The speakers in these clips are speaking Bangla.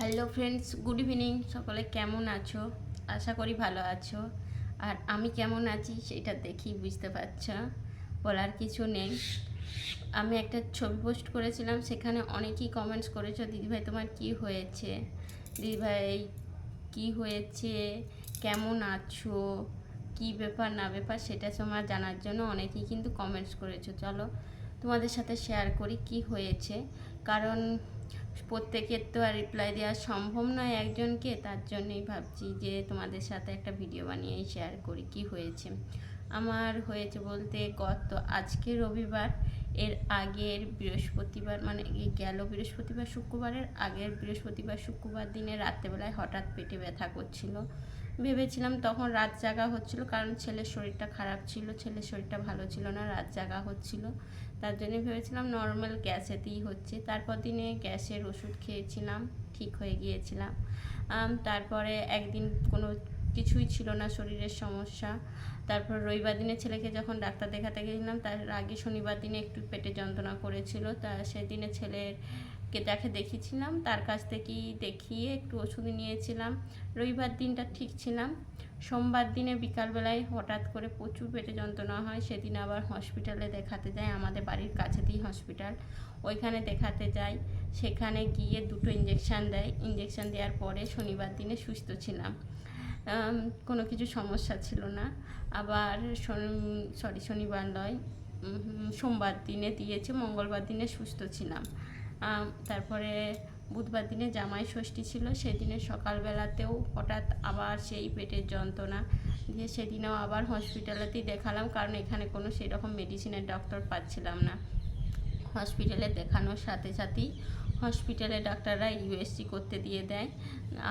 Hello friends, good evening. সকলে কেমন আছো? আশা করি ভালো আছো। আর আমি কেমন আছি সেটা দেখেই বুঝতে পারছো, বলার কিছু নেই। আমি একটা ছবি পোস্ট করেছিলাম, সেখানে অনেকেই কমেন্টস করেছো, দিদিভাই তোমার কি হয়েছে, দিদিভাই কি হয়েছে, কেমন আছো, কি ব্যাপার না ব্যাপার সেটা তোমার জানার জন্য অনেকেই কিন্তু কমেন্টস করেছো। চলো তোমাদের সাথে শেয়ার করি কি হয়েছে। কারণ প্রত্যেকের তো আর রিপ্লাই দেওয়া সম্ভব নয় একজনকে, তার জন্যই ভাবছি যে তোমাদের সাথে একটা ভিডিও বানিয়েই শেয়ার করি কি হয়েছে। আমার হয়েছে বলতে আজকে রবিবার, এর আগের বৃহস্পতিবার, মানে গেল বৃহস্পতিবার শুক্রবারের আগের বৃহস্পতিবার শুক্রবার দিনে রাত্রেবেলায় হঠাৎ পেটে ব্যথা করছিল। ভেবেছিলাম তখন রাত জাগা হচ্ছিল, কারণ ছেলের শরীরটা খারাপ ছিল, ছেলের শরীরটা ভালো ছিল না, রাত জাগা হচ্ছিল। তার জন্য ভেবেছিলাম নর্মাল গ্যাসেতেই হচ্ছে। তারপর দিনে গ্যাসের ওষুধ খেয়েছিলাম, ঠিক হয়ে গিয়েছিলাম। তারপরে একদিন কোনো কিছুই ছিল না, শরীরের সমস্যা। তারপর রবিবার দিনে ছেলেকে যখন ডাক্তার দেখাতে গেছিলাম, তার আগে শনিবার দিনে একটু পেটে যন্ত্রণা করেছিল, তা সেদিনে ছেলেকে দেখিয়েছিলাম, তার কাছ থেকেই দেখিয়ে একটু ওষুধ নিয়েছিলাম। রবিবার দিনটা ঠিক ছিলাম। সোমবার দিনে বিকালবেলায় হঠাৎ করে প্রচুর পেটে যন্ত্রণা হয়, সেদিন আবার হসপিটালে দেখাতে যাই, আমাদের বাড়ির কাছেতেই হসপিটাল, ওইখানে দেখাতে যাই। সেখানে গিয়ে 2টো ইঞ্জেকশান দেয়, ইঞ্জেকশান দেওয়ার পরে শনিবার দিনে সুস্থ ছিলাম, কোনো কিছু সমস্যা ছিল না। আবার শনিবার নয়, সোমবার দিনে দিয়েছে, মঙ্গলবার দিনে সুস্থ ছিলাম। তারপরে বুধবার দিনে জামাই ষষ্ঠী ছিল, সেদিনে সকালবেলাতেও হঠাৎ আবার সেই পেটের যন্ত্রণা দিয়ে সেদিনেও আবার হসপিটালেতেই দেখালাম, কারণ এখানে কোনো সেরকম মেডিসিনের ডক্টর পাচ্ছিলাম না। হসপিটালে দেখানোর সাথে সাথেই হসপিটালে ডাক্তাররা ইউএসজি করতে দিয়ে দেয়,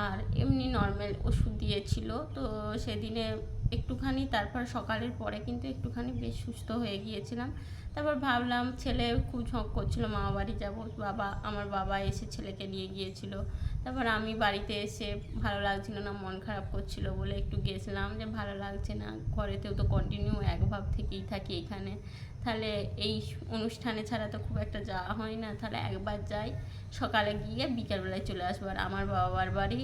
আর এমনি নর্মাল ওষুধ দিয়েছিল। তো সেদিনে একটুখানি, তারপর সকালের পরে কিন্তু একটুখানি বেশ সুস্থ হয়ে গিয়েছিলাম। তারপর ভাবলাম, ছেলে খুব ঝোঁক করছিল মামা বাড়ি যাবো, আমার বাবা এসে ছেলেকে নিয়ে গিয়েছিল। তারপর আমি বাড়িতে এসে ভালো লাগছিল না, মন খারাপ করছিল বলে একটু গেছিলাম, যে ভালো লাগছে না, ঘরেতেও তো কন্টিনিউ একভাব থেকেই থাকি এখানে, তাহলে এই অনুষ্ঠানে ছাড়া তো খুব একটা যাওয়া হয় না, তাহলে একবার যাই, সকালে গিয়ে বিকালবেলায় চলে আসবো। আর আমার বাবার বাড়ি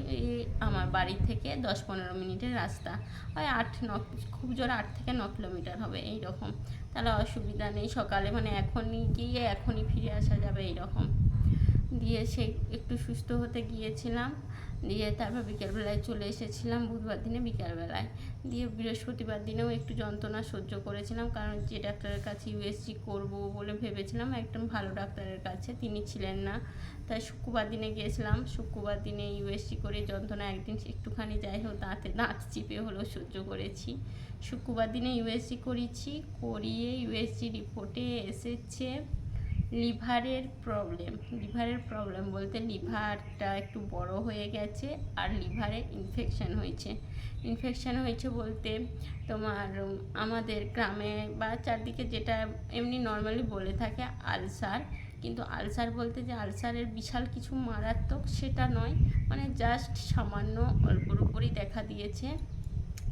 আমার বাড়ি থেকে 10-15 মিনিটের রাস্তা, হয় 8-9, খুব জোর 8 থেকে 9 কিলোমিটার হবে এইরকম, তাহলে অসুবিধা নেই। সকালে মানে এখনই গিয়ে এখনই ফিরে আসা যাবে এইরকম। দিয়ে সেই একটু সুস্থ হতে গিয়েছিলাম, দিয়ে তারপর বিকেলবেলায় চলে এসেছিলাম বুধবার দিনে বিকেলবেলায়। দিয়ে বৃহস্পতিবার দিনেও একটু যন্ত্রণা সহ্য করেছিলাম, কারণ যে ডাক্তারের কাছে ইউএসজি করব বলে ভেবেছিলাম, একদম ভালো ডাক্তারের কাছে, তিনি ছিলেন না। তাই শুক্রবার দিনে গিয়েছিলাম, শুক্রবার দিনে ইউএসজি করে যন্ত্রণা একদিন একটুখানি যাই হোক দাঁত চিপে হলেও সহ্য করেছি। শুক্রবার দিনে ইউএসজি করিয়ে ইউএসজি রিপোর্টে এসেছে লিভারের প্রবলেম বলতে লিভারটা একটু বড় হয়ে গেছে, আর লিভারে ইনফেকশান হয়েছে বলতে তোমার আমাদের গ্রামে বা চারদিকে যেটা এমনি নর্মালি বলে থাকে আলসার, কিন্তু আলসার বলতে যে আলসারের বিশাল কিছু মারাত্মক সেটা নয়, মানে জাস্ট সামান্য অল্পর উপরই দেখা দিয়েছে।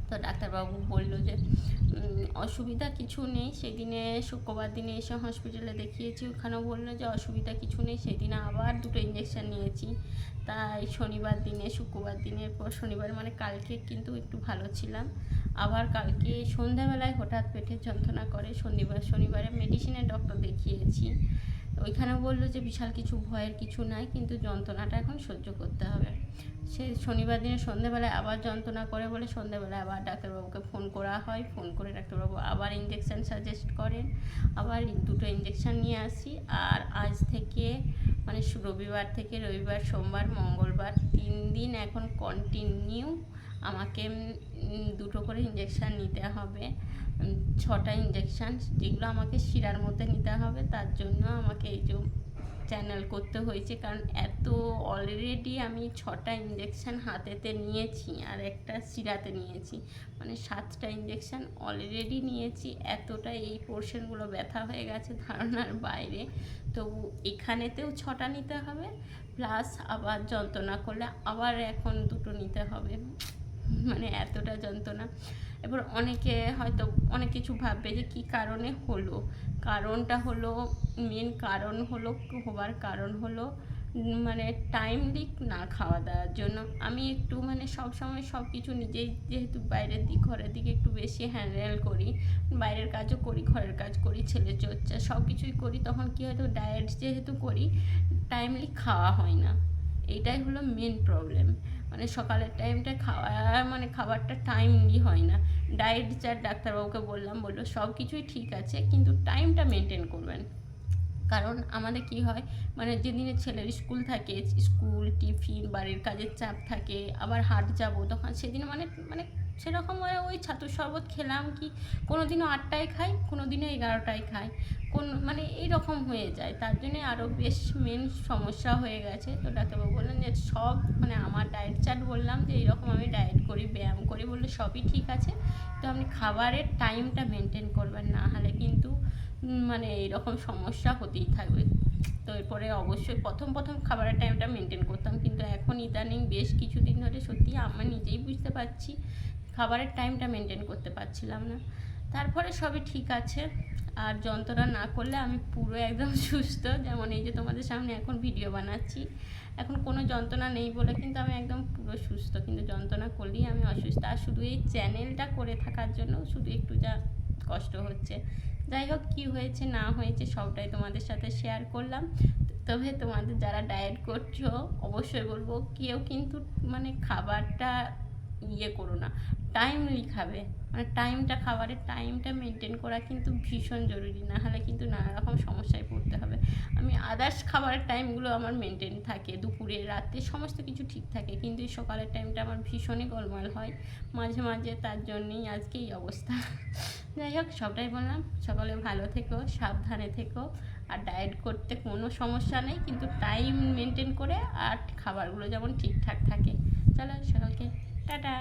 তো ডাক্তারবাবু বললো যে অসুবিধা কিছু নেই। সেদিনে শুক্রবার দিনে এসে হসপিটালে দেখিয়েছি, ওখানেও বললো যে অসুবিধা কিছু নেই। সেদিনে আবার 2টো ইঞ্জেকশান নিয়েছি। তাই শুক্রবার দিনের পর শনিবার মানে কালকে কিন্তু একটু ভালো ছিলাম। আবার কালকে সন্ধ্যাবেলায় হঠাৎ পেটের যন্ত্রণা করে, শনিবারে মেডিসিনের ডক্টর দেখিয়েছি, ওইখানেও বললো যে বিশাল কিছু ভয়ের কিছু নাই, কিন্তু যন্ত্রণাটা এখন সহ্য করতে হবে। সে শনিবার দিনে সন্ধ্যেবেলায় আবার যন্ত্রণা করে বলে সন্ধ্যেবেলায় আবার ডাক্তারবাবুকে ফোন করা হয়, ফোন করে ডাক্তারবাবু আবার ইঞ্জেকশান সাজেস্ট করেন, আবার 2টো ইঞ্জেকশান নিয়ে আসি। আর আজ থেকে মানে রবিবার, সোমবার, মঙ্গলবার 3 দিন এখন কন্টিনিউ আমাকে 2টো করে ইঞ্জেকশান নিতে হবে, 6টা ইঞ্জেকশান, যেগুলো আমাকে শিরার মধ্যে নিতে হবে। তার জন্য আমাকে এই যে চ্যানেল করতে হয়েছে, কারণ এত অলরেডি আমি 6টা ইঞ্জেকশান হাতেতে নিয়েছি আর একটা শিরাতে নিয়েছি, মানে 7টা ইঞ্জেকশান অলরেডি নিয়েছি। এতটা এই পোর্শনগুলো ব্যথা হয়ে গেছে ধারণার বাইরে। তবু এখানেতেও 6টা নিতে হবে, প্লাস আবার যন্ত্রণা করলে আবার এখন 2টো নিতে হবে, মানে এতটা যন্ত্রণা। এবার অনেকে হয়তো অনেক কিছু ভাববে যে কী কারণে হলো, কারণটা হলো, মেন কারণ হলো, হবার কারণ হলো মানে টাইমলি না খাওয়া দাওয়ার জন্য। আমি একটু মানে সবসময় সব কিছু নিজেই যেহেতু বাইরের দিক ঘরের দিকে একটু বেশি হ্যান্ডেল করি, বাইরের কাজও করি, ঘরের কাজ করি, ছেলের চর্চা সব কিছুই করি, তখন কী হয়তো ডায়েট যেহেতু করি টাইমলি খাওয়া হয় না। এইটাই হলো মেন প্রবলেম। মানে সকালের টাইমটা খাওয়া মানে খাবারটা টাইমলি হয় না। ডায়েট যার ডাক্তারবাবুকে বললাম, বললো সব কিছুই ঠিক আছে কিন্তু টাইমটা মেনটেন করবেন। কারণ আমাদের কি হয়, মানে যেদিনে ছেলের স্কুল থাকে, স্কুল টিফিন বাড়ির কাজের চাপ থাকে, আবার হাট যাবো, তখন সেদিন মানে মানে সেরকম হয় ওই ছাতুর শরবত খেলাম, কি কোনো দিনও 8টায় খাই, কোনো দিনও 11টায় খাই, মানে এইরকম হয়ে যায়। তার জন্যে আরও বেশ মেন সমস্যা হয়ে গেছে। তো ডাক্তারবাবু বললেন যে সব মানে আমার ডায়েট চার্ট বললাম যে এইরকম আমি ডায়েট করি, ব্যায়াম করি, বললে সবই ঠিক আছে, তো আপনি খাবারের টাইমটা মেনটেন করবেন, না হলে কিন্তু মানে এইরকম সমস্যা হতেই থাকবে। তো এরপরে অবশ্যই প্রথম খাবারের টাইমটা মেনটেন করতাম, কিন্তু এখন ইদানিং বেশ কিছুদিন ধরে সত্যি আমি নিজেই বুঝতে পারছি খাবারের টাইমটা মেনটেন করতে পারছিলাম না। তারপরে সবই ঠিক আছে, আর যন্ত্রণা না করলে আমি পুরো একদম সুস্থ। যেমন এই যে তোমাদের সামনে এখন ভিডিও বানাচ্ছি, এখন কোনো যন্ত্রণা নেই বলে কিন্তু আমি একদম পুরো সুস্থ, কিন্তু যন্ত্রণা করলেই আমি অসুস্থ। আর শুধু এই চ্যানেলটা করে থাকার জন্য শুধু একটু যা কষ্ট হচ্ছে। যাই হোক, কী হয়েছে না হয়েছে সবটাই তোমাদের সাথে শেয়ার করলাম। তবে তোমাদের যারা ডায়েট করছো অবশ্যই বলবো, কেউ কিন্তু মানে খাবারটা করো না, টাইমলি খাবে। মানে টাইমটা, খাবারের টাইমটা মেনটেন করা কিন্তু ভীষণ জরুরি, না হলে কিন্তু নানা রকম সমস্যায় পড়তে হবে। আমি আদার্স খাবারের টাইমগুলো আমার মেনটেন থাকে, দুপুরে রাতে সমস্ত কিছু ঠিক থাকে, কিন্তু এই সকালের টাইমটা আমার ভীষণই গোলমাল হয় মাঝে মাঝে, তার জন্যেই আজকে এই অবস্থা। যাই হোক, সবটাই বললাম, সকলে ভালো থেকো, সাবধানে থেকো, আর ডায়েট করতে কোনো সমস্যা নেই, কিন্তু টাইম মেনটেন করে আর খাবারগুলো যেমন ঠিকঠাক থাকে। চলো সকলকে টাটা।